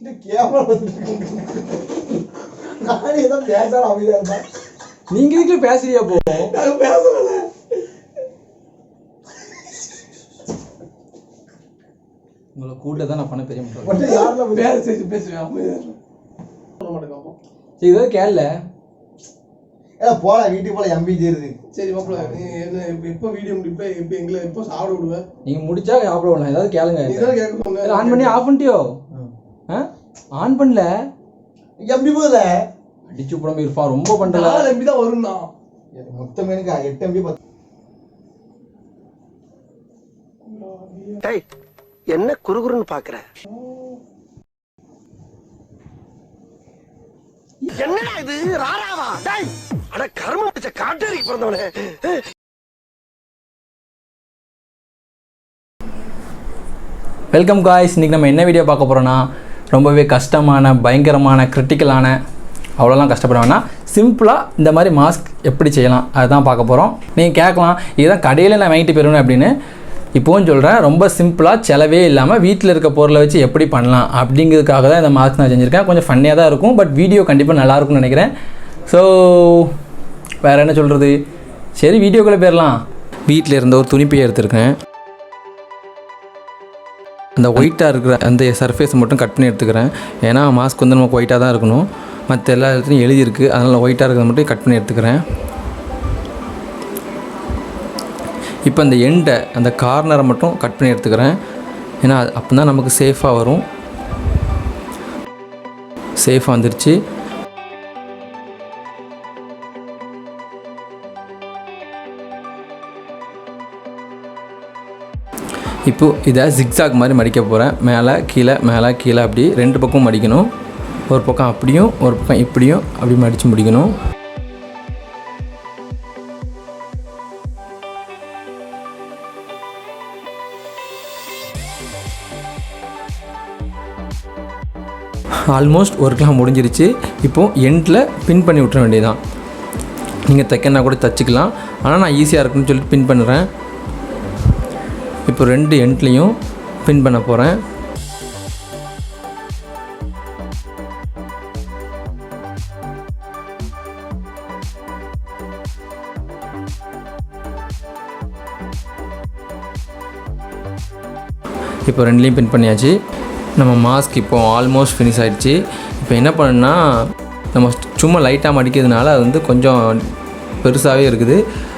நீங்க இதுக்குள்ள பேசுறியா? போ பேசல. உங்களை கூட தான் நான் பண்ண பெரிய பேசுவேன். இதோ கேள்ல போல வீட்டுக்கு போல எம்பி சேருது. சரி மாப்பிள்ள, எப்போ வீடியோ முடிப்ப, எப்போ எங்களை எப்போ சாப்பிட விடுவேன்? நீங்க முடிச்சா சாப்பிட விடலாம். ஏதாவது கேளுங்க. ஆன் பண்ணி ஆஃப் பண்ணிட்டியோ? ஆன் பண்ணல. எப்படி போகுது? அடிச்சு புடம்பு இருப்பா. ரொம்ப பண்றல. 4 MB தான் வரும்னா. மொத்தம் எனக்கு 8 MB. டேய், என்ன குறுகுறுன்னு பாக்குற? என்னடா இது? ராராவா? டேய், அட கர்மம் பிடிச்ச காட்டேரி பிறந்தவனே. Welcome guys. இன்றைக்கி நம்ம என்ன வீடியோ பார்க்க போகிறோன்னா, ரொம்பவே கஷ்டமான, பயங்கரமான, கிரிட்டிக்கலான, அவ்வளோலாம் கஷ்டப்பட வேணாம், சிம்பிளாக இந்த மாதிரி மாஸ்க் எப்படி செய்யலாம் அதுதான் பார்க்க போகிறோம். நீங்கள் கேட்கலாம், இதுதான் கடையில் நான் வாங்கிட்டு போயிடுவேன் அப்படின்னு. இப்போவும் சொல்கிறேன், ரொம்ப சிம்பிளாக செலவே இல்லாமல் வீட்டில் இருக்க பொருளை வச்சு எப்படி பண்ணலாம் அப்படிங்கிறதுக்காக தான் இந்த மாஸ்க் நான் செஞ்சுருக்கேன். கொஞ்சம் ஃபன்னியாக தான் இருக்கும், பட் வீடியோ கண்டிப்பாக நல்லாயிருக்கும்னு நினைக்கிறேன். ஸோ வேறு என்ன சொல்கிறது, சரி வீடியோக்குள்ளே போயிடலாம். வீட்டில் இருந்த ஒரு துணிப்பையை எடுத்துருக்கேன். அந்த ஒயிட்டாக இருக்கிற அந்த சர்ஃபேஸை மட்டும் கட் பண்ணி எடுத்துக்கிறேன். ஏன்னா மாஸ்க் வந்து நமக்கு ஒயிட்டாக தான் இருக்கணும். மற்ற எல்லா இடத்துலையும் எழுதியிருக்கு, அதனால் ஒயிட்டாக இருக்கிறத மட்டும் கட் பண்ணி எடுத்துக்கிறேன். இப்போ அந்த எண்டை, அந்த கார்னரை மட்டும் கட் பண்ணி எடுத்துக்கிறேன். ஏன்னா அப்போ தான் நமக்கு சேஃபாக வரும். சேஃபாக வந்துடுச்சு. இப்போது இதை ஜிக்ஸாக் மாதிரி மடிக்க போகிறேன். மேலே கீழே மேலே கீழே அப்படி 2 பக்கமும் மடிக்கணும். ஒரு பக்கம் அப்படியும் ஒரு பக்கம் இப்படியும் அப்படி மடித்து முடிக்கணும். ஆல்மோஸ்ட் ஒர்க்லாம் முடிஞ்சிருச்சு. இப்போது எண்டில் பின் பண்ணி விட்டுற வேண்டியதுதான். நீங்கள் தைக்கன்னா கூட தைச்சிக்கலாம், ஆனால் நான் ஈஸியாக இருக்குன்னு சொல்லிட்டு பின் பண்ணுறேன். இப்போ 2 எண்ட்லேயும் பின் பண்ண போகிறேன். இப்போ 2லேயும் பின் பண்ணியாச்சு. நம்ம மாஸ்க் இப்போ ஆல்மோஸ்ட் ஃபினிஷ் ஆகிடுச்சு. இப்போ என்ன பண்ணுன்னா, நம்ம சும்மா லைட்டாக மடிக்கிறதுனால அது வந்து கொஞ்சம் பெருசாகவே இருக்குது.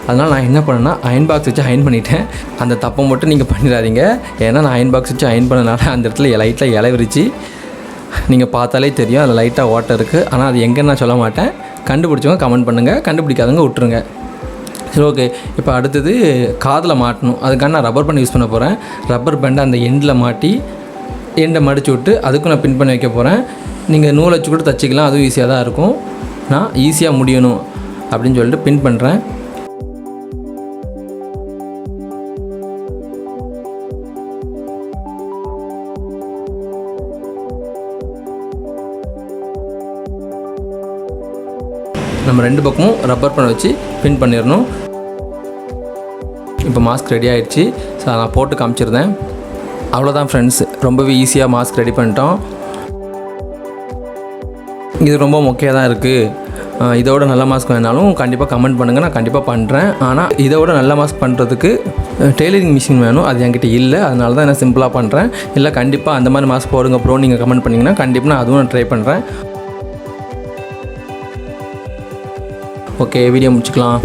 அதனால் நான் என்ன பண்ணேன்னா, அயன் பாக்ஸ் வச்சு அயன் பண்ணிட்டேன். அந்த தப்பை மட்டும் நீங்கள் பண்ணிடாதீங்க. ஏன்னா நான் அயன் பாக்ஸ் வச்சு அயன் பண்ணனால அந்த இடத்துல லைட்டாக இலை விரிச்சு, நீங்கள் பார்த்தாலே தெரியும் அதில் லைட்டாக ஓட்டை இருக்குது. ஆனால் அது எங்கேன்னு நான் சொல்ல மாட்டேன். கண்டுபிடிச்சவங்க கமெண்ட் பண்ணுங்கள், கண்டுபிடிக்காதவங்க விட்டுருங்க. சரி, ஓகே. இப்போ அடுத்தது காதில் மாட்டணும். அதுக்காக நான் ரப்பர் பேண்ட் யூஸ் பண்ண போகிறேன். ரப்பர் பேண்டை அந்த எண்டில் மாட்டி எண்டை மடித்து விட்டு அதுக்கும் நான் பின் பண்ணி வைக்க போகிறேன். நீங்கள் நூல் வச்சு கூட தைச்சிக்கலாம், அதுவும் ஈஸியாக தான் இருக்கும். நான் ஈஸியாக முடியணும் அப்படின்னு சொல்லிட்டு பின் பண்ணுறேன். நம்ம 2 பக்கமும் ரப்பர் பேண்ட் வச்சு பின் பண்ணிடணும். இப்போ மாஸ்க் ரெடி ஆகிடுச்சு. ஸோ நான் போட்டு காமிச்சிருந்தேன். அவ்வளோதான் ஃப்ரெண்ட்ஸ், ரொம்பவே ஈஸியாக மாஸ்க் ரெடி பண்ணிட்டோம். இது ரொம்ப மொக்கையாக தான் இருக்குது. இதோட நல்ல மாஸ்க் வேணாலும் கண்டிப்பாக கமெண்ட் பண்ணுங்கள், நான் கண்டிப்பாக பண்ணுறேன். ஆனால் இதோட நல்ல மாஸ்க் பண்ணுறதுக்கு டெய்லரிங் மிஷின் வேணும். அது என்கிட்ட இல்லை, அதனால தான் நான் சிம்பிளாக பண்ணுறேன். இல்லை கண்டிப்பாக அந்த மாதிரி மாஸ்க் போடுங்க ப்ரோ நீங்கள் கமெண்ட் பண்ணிங்கன்னா கண்டிப்பாக நான் அதுவும் நான் ட்ரை பண்ணுறேன். ஓகே, வீடியோ முடிச்சுக்கலாம்.